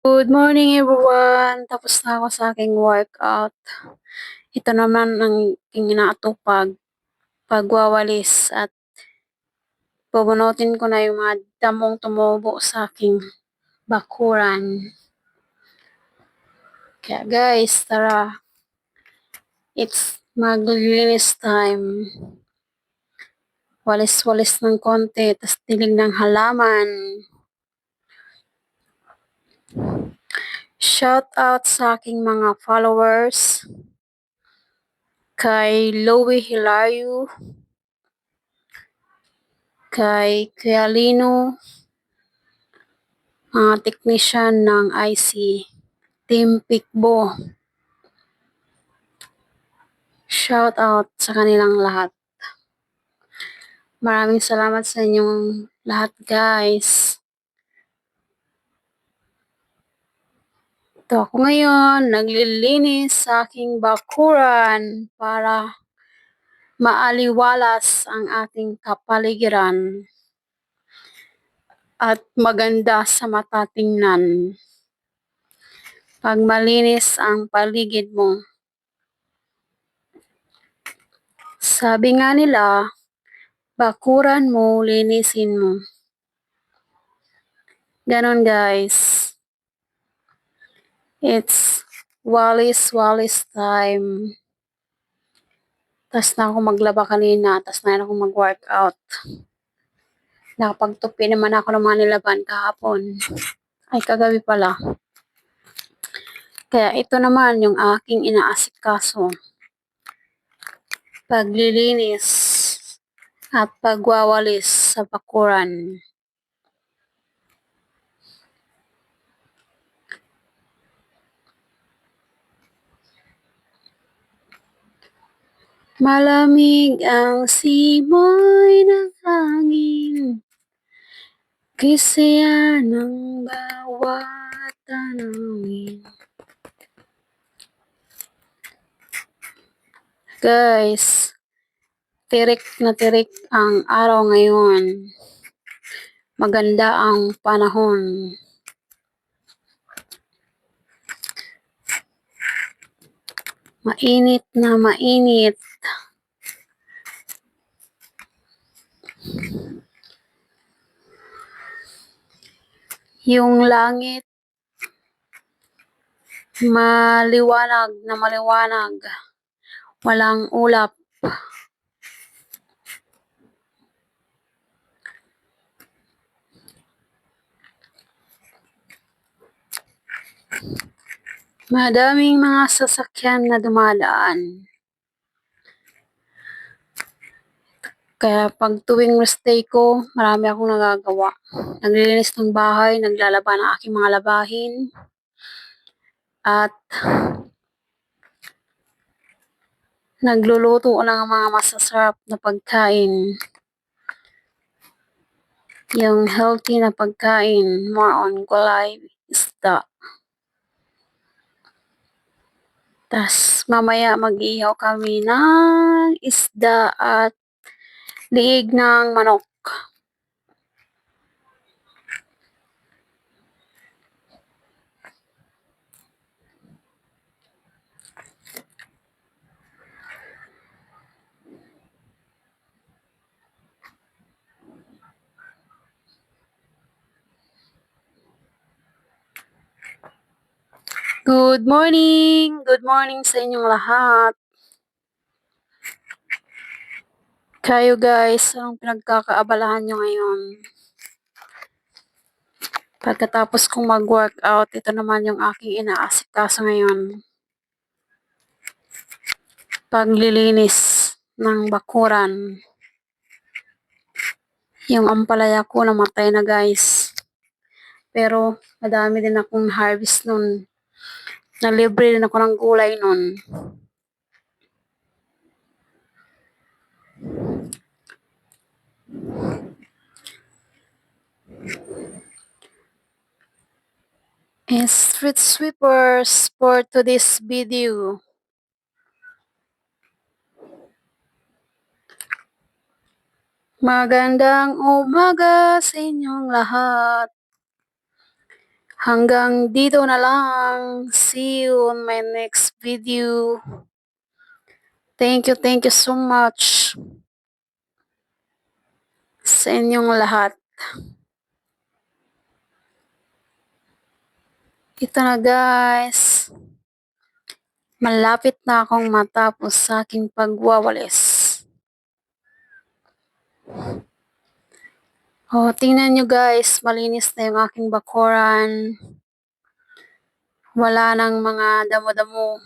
Good morning everyone! Tapos na ako sa aking workout. Ito naman ang aking inaatupag, pagwawalis at bubunutin ko na yung mga damong tumubo sa aking bakuran. Kaya guys, tara! It's maglilinis time. Walis-walis ng konti, tas dilig ng halaman. Shout out sa aking mga followers. Kay Loie Hilario, kay Kuya Lino, mga technician ng IC, Team Pikbo. Shout out sa kanilang lahat. Maraming salamat sa inyong lahat guys. Ito ako ngayon, naglilinis sa aking bakuran para maaliwalas ang ating kapaligiran at maganda sa mata tingnan. Pag malinis ang paligid mo. Sabi nga nila, bakuran mo, linisin mo. Ganon guys. It's walis time. Tas na ako maglaba kanina, tas na ako mag-workout. Nakapagtupi naman ako ng mga nilaban kahapon. Ay, kagabi pala. Kaya ito naman yung aking inaasikaso. Paglilinis at pagwawalis sa bakuran. Malamig ang simoy ng hangin, kisaya ng bawat tanawin. Guys, tirik na tirik ang araw ngayon. Maganda ang panahon. Mainit na mainit. Yung langit maliwanag na maliwanag. Walang ulap. Madaming mga sasakyan na dumadaan. Kaya pag tuwing rest day ko, marami akong nagagawa. Naglilinis ng bahay, naglalaba ng aking mga labahin. At nagluluto ng mga masasarap na pagkain. Yung healthy na pagkain, more on gulay, isda. Tas mamaya mag-ihaw kami ng isda at liig ng manok. Good morning! Good morning sa inyong lahat. Kayo guys, anong pinagkakaabalahan nyo ngayon? Pagkatapos kong mag-workout, ito naman yung aking inaasikaso ngayon. Paglilinis ng bakuran. Yung ampalaya ko namatay na guys. Pero madami din akong harvest nun. Nalibre din ako ng gulay nun. Street sweepers for today's video. Magandang umaga sa inyong lahat. Hanggang dito na lang. See you on my next video. Thank you so much sa inyong lahat. Ito na guys. Malapit na akong matapos sa aking pagwawalis. Oh, tingnan nyo guys, malinis na yung aking bakuran. Wala nang mga damo-damo.